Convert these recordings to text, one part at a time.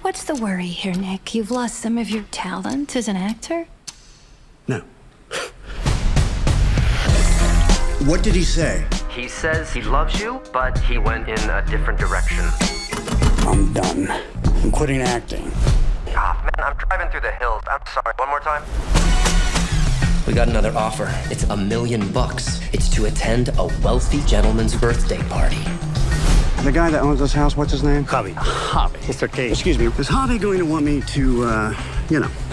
What's the worry here, Nick? You've lost some of your talent as an actor? No. What did he say? He says he loves you, but he went in a different direction. I'm done. I'm quitting acting. Ah, man, I'm driving through the hills. I'm sorry. One more time. We got another offer. It's $1 million. It's to attend a wealthy gentleman's birthday party. The guy that owns this house, what's his name? Javi. Mr. Cage. Excuse me, is Javi going to want me to, I'm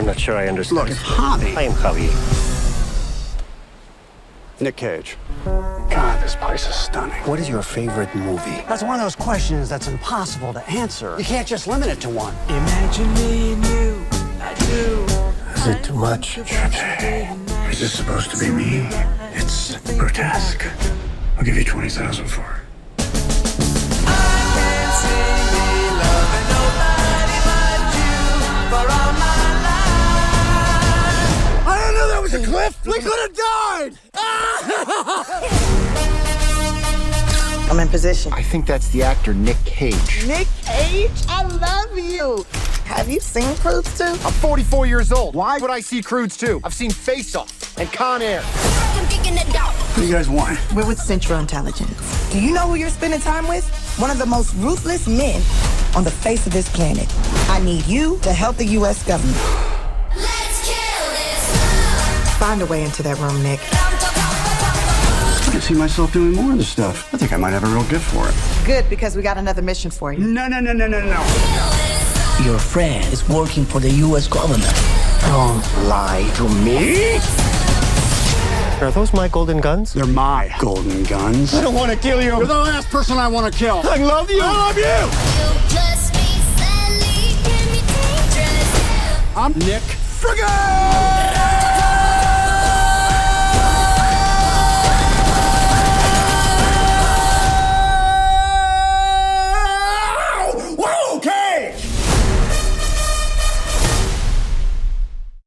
not sure I understand. Look, it's Javi. I am Javi. Nick Cage. God, this place is stunning. What is your favorite movie? That's one of those questions that's impossible to answer. You can't just limit it to one. Imagine me and you, I do. Is it too much? Is this supposed to be me? It's grotesque. I'll give you 20,000 for it. I didn't know that was a cliff. We could have died. I'm in position. I think that's the actor Nick Cage. Nick Cage, I love you. Have you seen Cruise 2? I'm 44 years old. Why would I see Cruise 2? I've seen Face Off and Con Air. What do you guys want? We're with Central Intelligence. Do you know who you're spending time with? One of the most ruthless men on the face of this planet. I need you to help the U.S. government. Let's kill this. Find a way into that room, Nick. I can see myself doing more of this stuff. I think I might have a real gift for it. Good, because we got another mission for you. No. Your friend is working for the U.S. government. Don't lie to me. Are those my golden guns? They're my golden guns. I don't want to kill you. You're the last person I want to kill. I love you. I love you. You plus me, sadly, can be dangerous. I'm Nick Friggin!